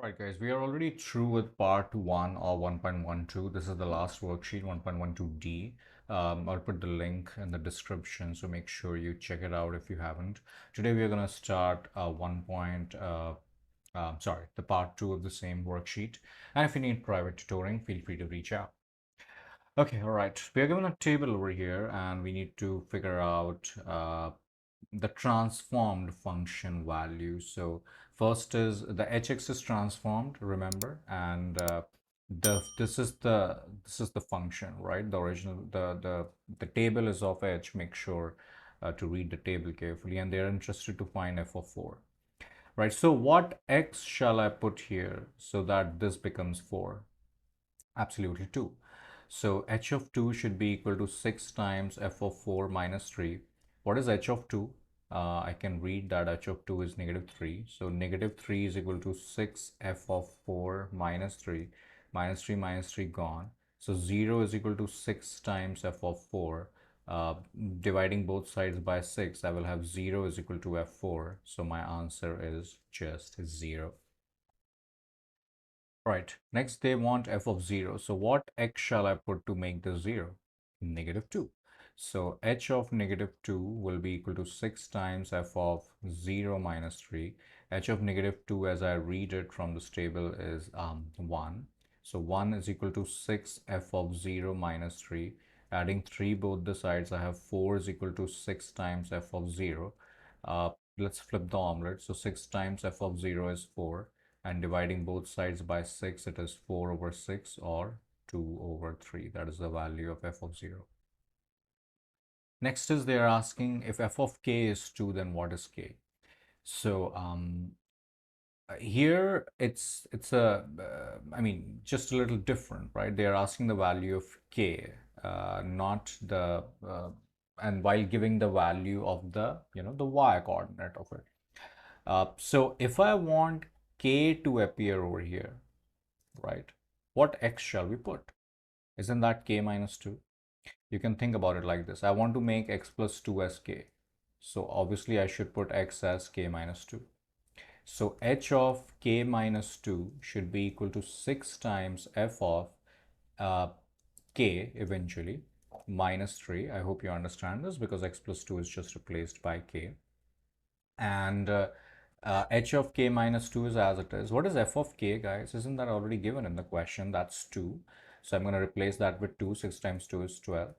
Right, guys, we are already through with part 1 or 1.12. This is the last worksheet, 1.12D. I'll put the link in the description, so make sure you check it out if you haven't. Today we are going to start the part 2 of the same worksheet. And if you need private tutoring, feel free to reach out. Okay, all right. We are given a table over here, and we need to figure out the transformed function value. So first is the hx is transformed, remember, and this is the function, right? The original the table is of h. Make sure to read the table carefully, and they're interested to find f of 4, right? So what x shall I put here so that this becomes 4? Absolutely 2. So h of 2 should be equal to 6 times f of 4 minus 3. What is h of 2? I can read that h of 2 is negative 3. So negative 3 is equal to 6 f of 4 minus 3. Minus 3 minus 3 gone. So 0 is equal to 6 times f of 4. Dividing both sides by 6, I will have 0 is equal to f4. So my answer is just 0. Right, next they want f of 0. So what x shall I put to make this 0? Negative 2. So h of negative 2 will be equal to 6 times f of 0 minus 3. H of negative 2, as I read it from this table, is 1. So 1 is equal to 6 f of 0 minus 3. Adding 3 both the sides, I have 4 is equal to 6 times f of 0. Let's flip the omelet. So 6 times f of 0 is 4, and dividing both sides by 6, it is 4 over 6 or 2 over 3. That is the value of f of 0. Next is they are asking, if f of k is 2, then what is k? So here it's I mean, just a little different, right? They are asking the value of k, not the and while giving the value of the the y coordinate of it. So if I want k to appear over here, right, what x shall we put? Isn't that k minus 2? You can think about it like this. I want to make x plus 2 as k. So obviously I should put x as k minus 2. So h of k minus 2 should be equal to 6 times f of uh, k eventually minus 3. I hope you understand this because x plus 2 is just replaced by k. And h of k minus 2 is as it is. What is f of k, guys? Isn't that already given in the question? That's 2. So I'm going to replace that with 2. 6 times 2 is 12.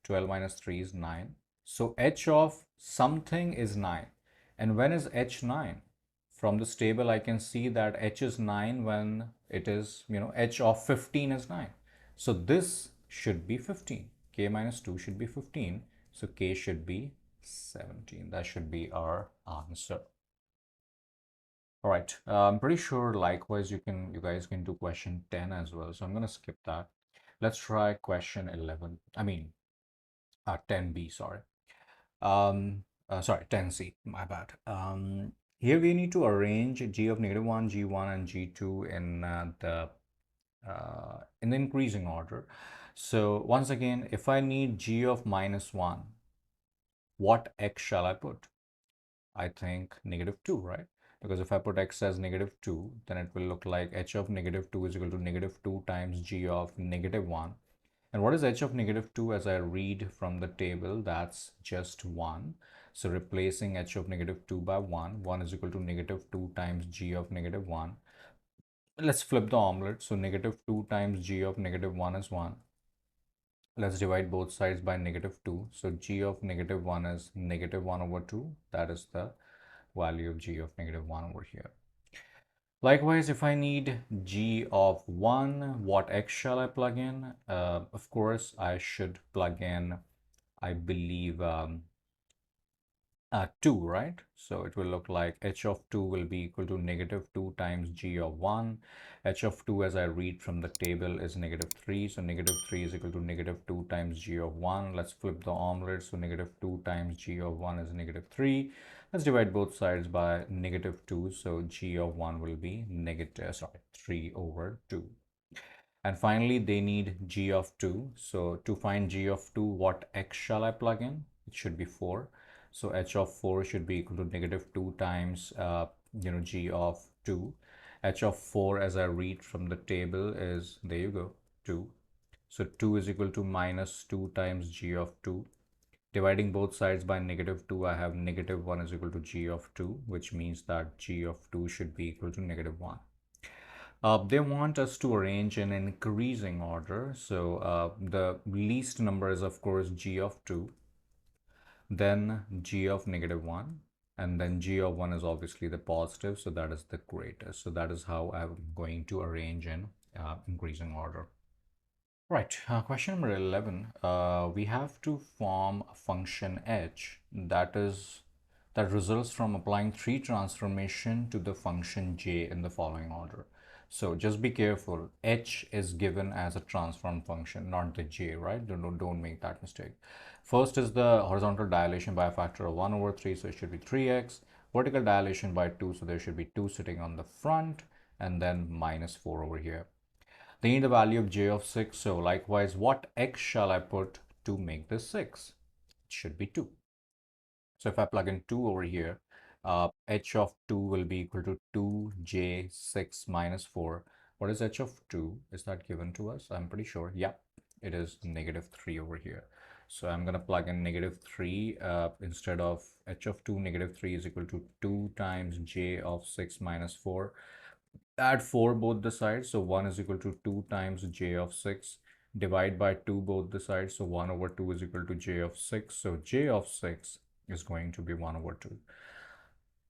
12 minus 3 is 9. So h of something is 9. And when is h 9? From this table, I can see that h is 9 when it is, h of 15 is 9. So this should be 15. K minus 2 should be 15. So k should be 17. That should be our answer. All right. I'm pretty sure likewise you guys can do question 10 as well. So I'm going to skip that. Let's try question 11. I mean, 10B, sorry. Sorry, 10C, my bad. Here we need to arrange g of negative 1, g1, and g2 in the increasing order. So once again, if I need g of minus 1, what x shall I put? I think negative 2, right? Because if I put x as negative 2, then it will look like h of negative 2 is equal to negative 2 times g of negative 1. And what is h of negative 2 as I read from the table? That's just 1. So replacing h of negative 2 by 1, 1 is equal to negative 2 times g of negative 1. Let's flip the omelet. So negative 2 times g of negative 1 is 1. Let's divide both sides by negative 2. So g of negative 1 is negative 1 over 2. That is the value of g of negative 1 over here. Likewise, if I need g of 1, what x shall I plug in? Of course, I should plug in, I believe, 2, right? So it will look like h of 2 will be equal to negative 2 times g of 1. H of 2, as I read from the table, is negative 3. So negative 3 is equal to negative 2 times g of 1. Let's flip the omelet. So negative 2 times g of 1 is negative 3. Let's divide both sides by negative 2. So g of 1 will be negative, 3 over 2. And finally, they need g of 2. So to find g of 2, what x shall I plug in? It should be 4. So h of 4 should be equal to negative 2 times, g of 2. H of 4, as I read from the table, is, there you go, 2. So 2 is equal to minus 2 times g of 2. Dividing both sides by negative 2, I have negative 1 is equal to g of 2, which means that g of 2 should be equal to negative 1. They want us to arrange in increasing order. So the least number is, of course, g of 2, then g of negative 1, and then g of 1 is obviously the positive, so that is the greatest. So that is how I'm going to arrange in increasing order. Right, question number 11. We have to form a function h that results from applying 3 transformation to the function j in the following order. So just be careful. H is given as a transform function, not the j, right? Don't make that mistake. First is the horizontal dilation by a factor of 1 over 3, so it should be 3x. Vertical dilation by 2, so there should be 2 sitting on the front, and then minus 4 over here. They need the value of j of 6. So likewise, what x shall I put to make this 6? It should be 2. So if I plug in 2 over here, h of 2 will be equal to 2j6 minus 4. What is h of 2? Is that given to us? I'm pretty sure. Yeah, it is negative 3 over here. So I'm going to plug in negative 3 instead of h of 2. Negative 3 is equal to 2 times j of 6 minus 4. Add 4 both the sides, so 1 is equal to 2 times j of 6. Divide by 2 both the sides, so 1 over 2 is equal to j of 6. So j of 6 is going to be 1 over 2.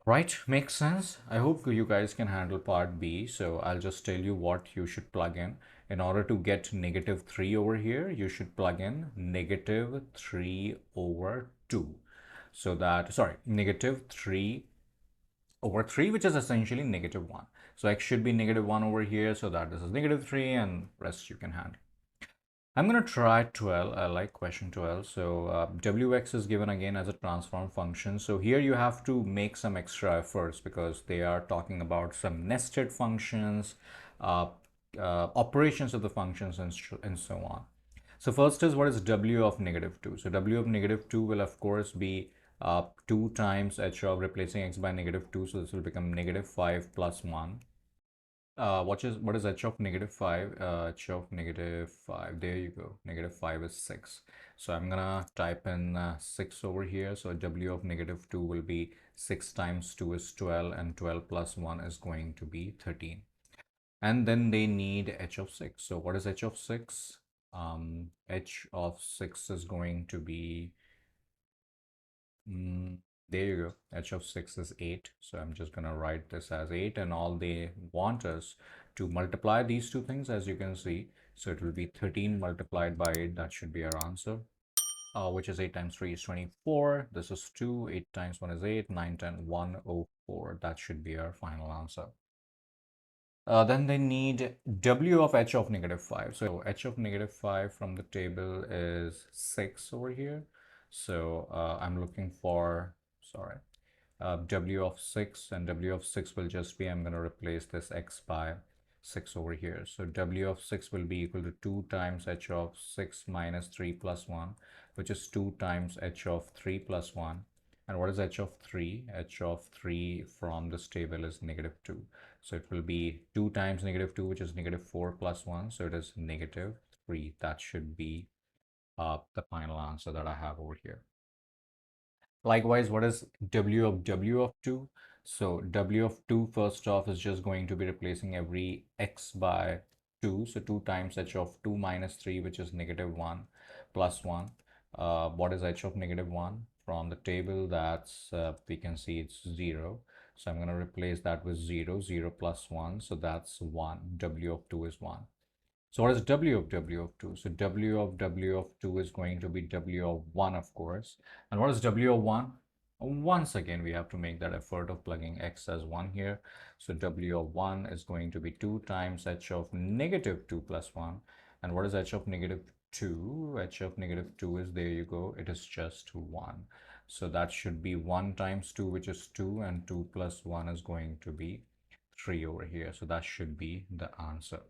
Right, makes sense. I hope you guys can handle part B. So I'll just tell you what you should plug in. In order to get negative 3 over here, you should plug in negative 3 over 2. So that, sorry, negative 3 over 3, which is essentially negative 1. So x should be negative 1 over here, so that this is negative 3, and rest you can handle. I'm going to try 12. I like question 12. So wx is given again as a transform function. So here you have to make some extra efforts because they are talking about some nested functions, uh, operations of the functions, and so on. So first is, what is w of negative 2? So w of negative 2 will of course be 2 times h of, replacing x by negative 2. So this will become negative 5 plus 1. What is h of negative 5? H of negative 5, there you go. Negative 5 is 6. So I'm gonna type in 6 over here. So w of negative 2 will be 6 times 2 is 12, and 12 plus 1 is going to be 13. And then they need h of 6. So what is h of 6? H of 6 is going to be there you go. H of 6 is 8. So I'm just going to write this as 8, and all they want us to multiply these two things, as you can see. So it will be 13 multiplied by 8. That should be our answer, which is 8 times 3 is 24. This is 2. 8 times 1 is 8. 9, 10, 104. That should be our final answer. Then they need w of h of negative 5. So h of negative 5 from the table is 6 over here. So I'm looking for, sorry, w of 6, and w of 6 will just be, I'm going to replace this x by 6 over here. So w of 6 will be equal to 2 times h of 6 minus 3 plus 1, which is 2 times h of 3 plus 1. And what is h of 3? H of 3 from this table is negative 2. So it will be 2 times negative 2, which is negative 4 plus 1. So it is negative 3. That should be the final answer that I have over here. Likewise, what is w of 2? So w of 2, first off, is just going to be replacing every x by 2. So 2 times h of 2 minus 3, which is negative 1 plus 1. What is h of negative 1? From the table, that's we can see it's 0. So I'm going to replace that with 0. 0 plus 1. So that's 1. W of 2 is 1. So what is w of 2? So w of 2 is going to be w of 1, of course. And what is w of 1? Once again, we have to make that effort of plugging x as 1 here. So w of 1 is going to be 2 times h of negative 2 plus 1. And what is h of negative 2? H of negative 2 is, there you go, it is just 1. So that should be 1 times 2, which is 2, and 2 plus 1 is going to be 3 over here. So that should be the answer.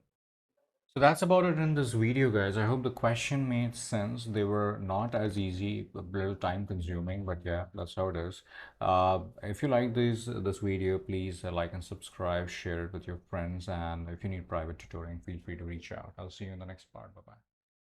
So that's about it in this video, guys. I hope the question made sense. They were not as easy, a little time consuming, but yeah, that's how it is. If you like this video, please like and subscribe, share it with your friends, and if you need private tutoring, feel free to reach out. I'll see you in the next part. Bye bye.